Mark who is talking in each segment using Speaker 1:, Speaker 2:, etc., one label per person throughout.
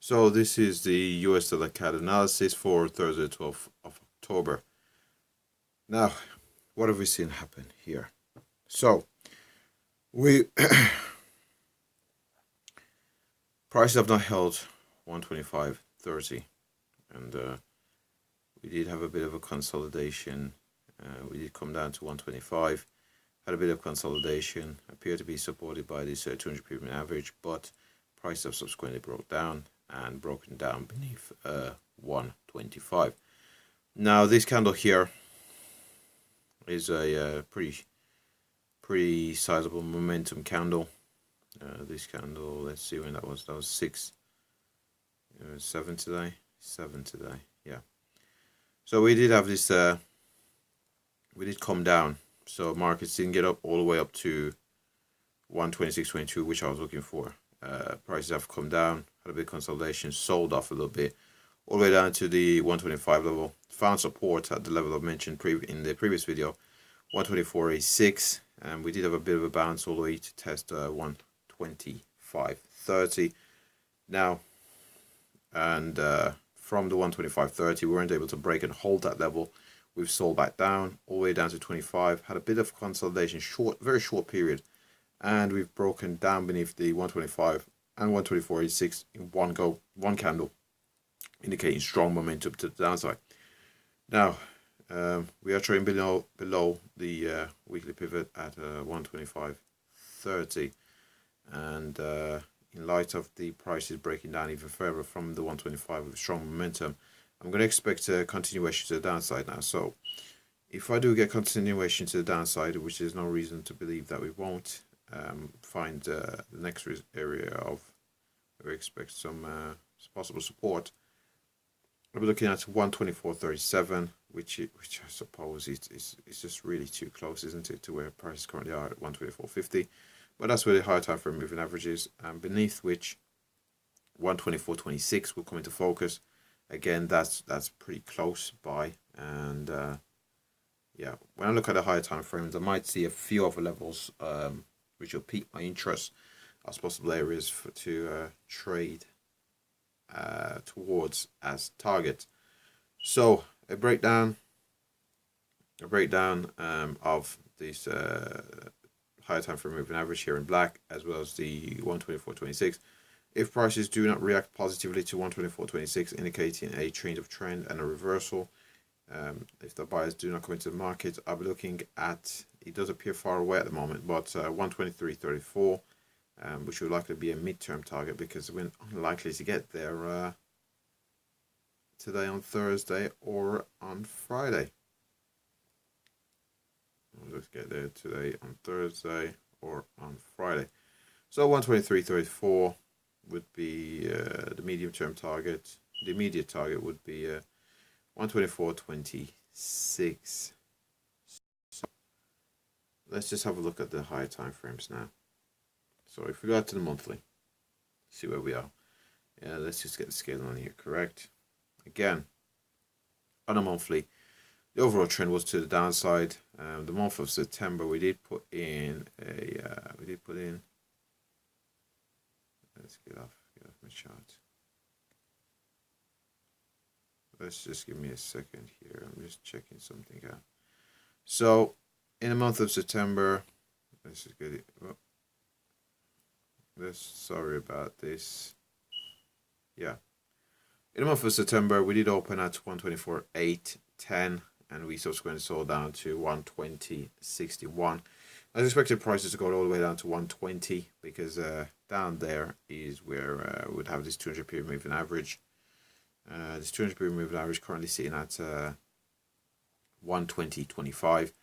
Speaker 1: So this is the USDCAD analysis for Thursday, 12th of October. Now, what have we seen happen here? So, we prices have not held 125.30, and we did have a bit of a consolidation. We did come down to 125, had a bit of consolidation, appeared to be supported by this 200 period average, but prices have subsequently broke down and broken down beneath 125. Now this candle here is a pretty sizable momentum candle. This candle, let's see when that was 7 today, 7 today, yeah. So we did have this, we did come down, so markets didn't get up all the way up to 126.22, which I was looking for. Prices have come down, had a bit of consolidation, sold off a little bit, all the way down to the 125 level. Found support at the level I mentioned in the previous video, 124.86, and we did have a bit of a bounce all the way to test 125.30. Now, and from the 125.30, we weren't able to break and hold that level. We've sold back down all the way down to 25. Had a bit of consolidation, very short period, and we've broken down beneath the 125 and 124.86 in one candle, indicating strong momentum to the downside. Now, we are trading below the weekly pivot at 125.30, and in light of the prices breaking down even further from the 125 with strong momentum, I'm going to expect a continuation to the downside now. So if I do get continuation to the downside, which there's no reason to believe that we won't, find the next area of where we expect some possible support, I'll be looking at 124.37, which I suppose is just really too close, isn't it, to where prices currently are at 124.50. But that's where the higher time frame moving average is, and beneath which 124.26 will come into focus. Again, that's pretty close by, and yeah, when I look at the higher time frames, I might see a few other levels which will pique my interest as possible areas to trade towards as targets. So a breakdown of this higher time frame moving average here in black, as well as the 124.26. If prices do not react positively to 124.26, indicating a change of trend and a reversal, if the buyers do not come into the market, I'll be looking at, it does appear far away at the moment, but 123.34, which would likely be a midterm target, because we're unlikely to get there today on Thursday or on Friday. Let's get there today on Thursday or on Friday. So 123.34 would be the medium term target. The immediate target would be 124.26. So let's just have a look at the higher time frames now. So if we go out to the monthly, see where we are. Yeah, let's just get the scale on here correct. Again, on a monthly, the overall trend was to the downside. The month of September, we did put in let's get off my chart. Let's just give me a second here. I'm just checking something out. So in the month of September, let's just get it. Oh, sorry about this. Yeah. In the month of September, we did open at 124.810, and we subsequently sold down to 120.61. I was expecting prices to go all the way down to 120, because down there is where we'd have this 200 period moving average. This 200 period moving average currently sitting at 120.25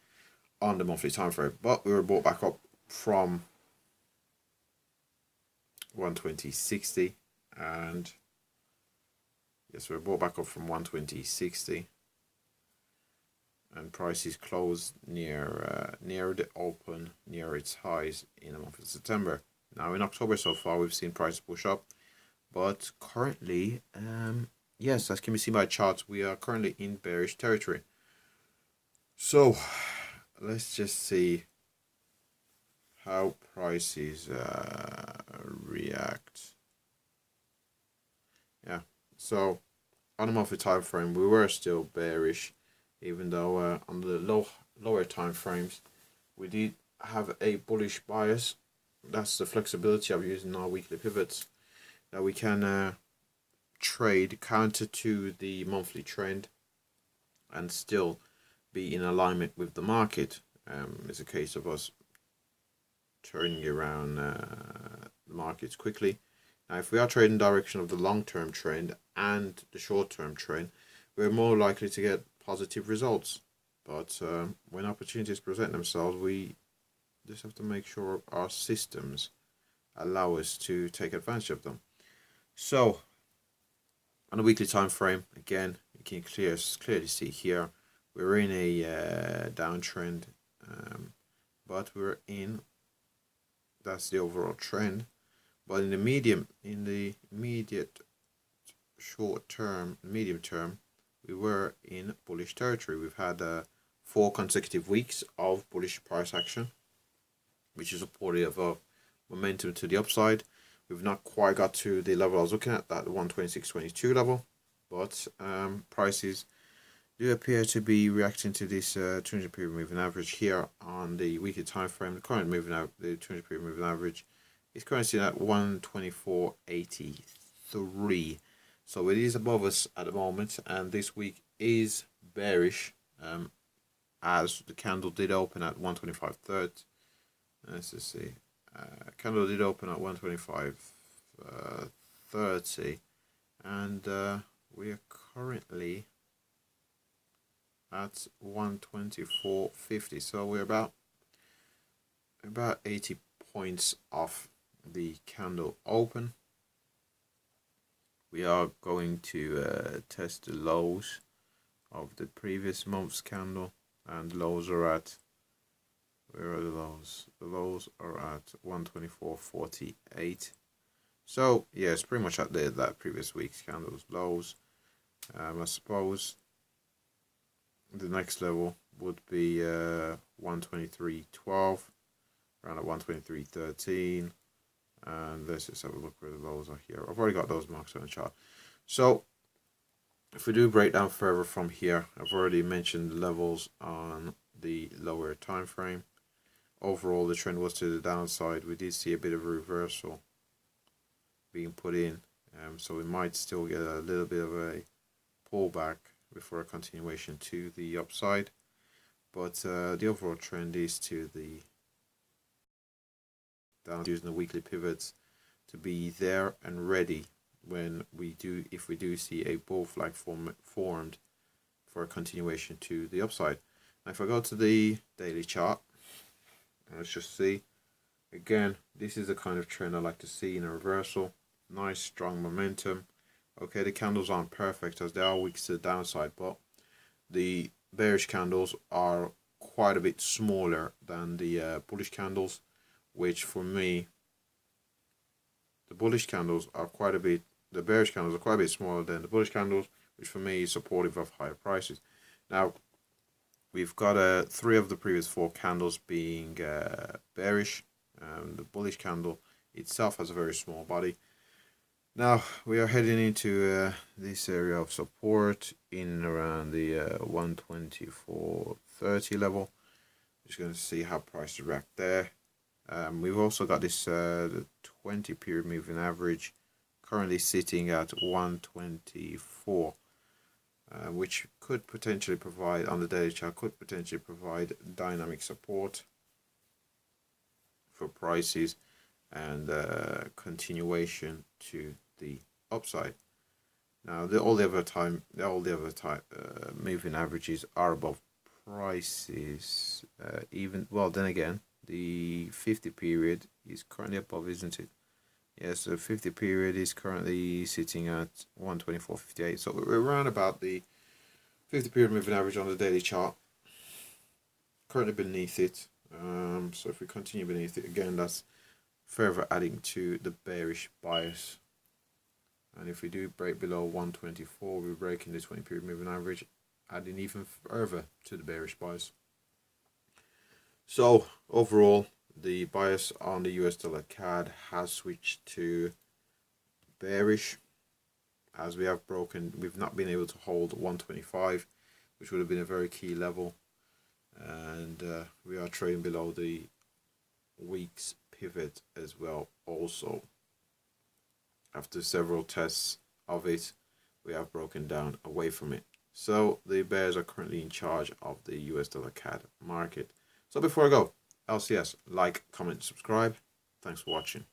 Speaker 1: on the monthly time frame, but we were bought back up from 120.60, and yes, we're bought back up from 120.60, and prices closed near the open, near its highs in the month of September. Now in October so far, we've seen prices push up, but currently, yes, as can be seen by charts, we are currently in bearish territory. So let's just see how prices react Yeah, so on a monthly time frame, we were still bearish, even though on the lower time frames, we did have a bullish bias. That's the flexibility of using our weekly pivots, that we can trade counter to the monthly trend and still be in alignment with the market. It's a case of us turning around the markets quickly. Now, if we are trading direction of the long-term trend and the short-term trend, we're more likely to get positive results. But when opportunities present themselves, we just have to make sure our systems allow us to take advantage of them. So, on a weekly time frame, again, you can clearly see here, we're in a downtrend, but that's the overall trend. But in the immediate short term, medium term, we were in bullish territory. We've had 4 consecutive weeks of bullish price action, which is supportive of momentum to the upside. We've not quite got to the level I was looking at, that 126.22 level, but prices do appear to be reacting to this 200 period moving average here on the weekly time frame. The current moving out, the 200 period moving average is currently at 124.83. So it is above us at the moment, and this week is bearish, as the candle did open at 125.30. Let's just see. Candle did open at 125.30, and we are currently at 124.50. So we're about 80 points off the candle open. We are going to test the lows of the previous month's candle, and lows are at, where are the lows? The lows are at 124.48. So yeah, it's pretty much at that previous week's candle's lows. I suppose the next level would be 123.12, around at 123.13. And let's just have a look where the lows are here. I've already got those marks on the chart. So if we do break down further from here, I've already mentioned the levels on the lower time frame. Overall, the trend was to the downside. We did see a bit of a reversal being put in, so we might still get a little bit of a pullback before a continuation to the upside. But the overall trend is to the down, using the weekly pivots to be there and ready when if we do see a bull flag formed for a continuation to the upside. Now, if I go to the daily chart, let's just see. Again, this is the kind of trend I like to see in a reversal. Nice strong momentum. Okay, the candles aren't perfect as they are weak to the downside, but the bearish candles are quite a bit smaller than the bullish candles, which for me, the bearish candles are quite a bit smaller than the bullish candles, which for me is supportive of higher prices. Now, we've got 3 of the previous 4 candles being bearish. The bullish candle itself has a very small body. Now we are heading into this area of support in around the 124.30 level. Just going to see how prices react there. We've also got this the 20 period moving average currently sitting at 124, which could potentially provide, on the daily chart, dynamic support for prices and continuation to the upside. Now, all the other moving averages are above prices. Then again, the 50 period is currently above, isn't it? Yes, the 50 period is currently sitting at 124.58. So we're around about the 50 period moving average on the daily chart, currently beneath it. So if we continue beneath it, again, that's further adding to the bearish bias. And if we do break below 124, we're breaking the 20 period moving average, adding even further to the bearish bias. So overall, the bias on the US dollar CAD has switched to bearish. as we've not been able to hold 125, which would have been a very key level, and we are trading below the week's pivot as well. Also, after several tests of it, we have broken down away from it. So the bears are currently in charge of the US dollar CAD market. So before I go, LCS, like, comment, subscribe. Thanks for watching.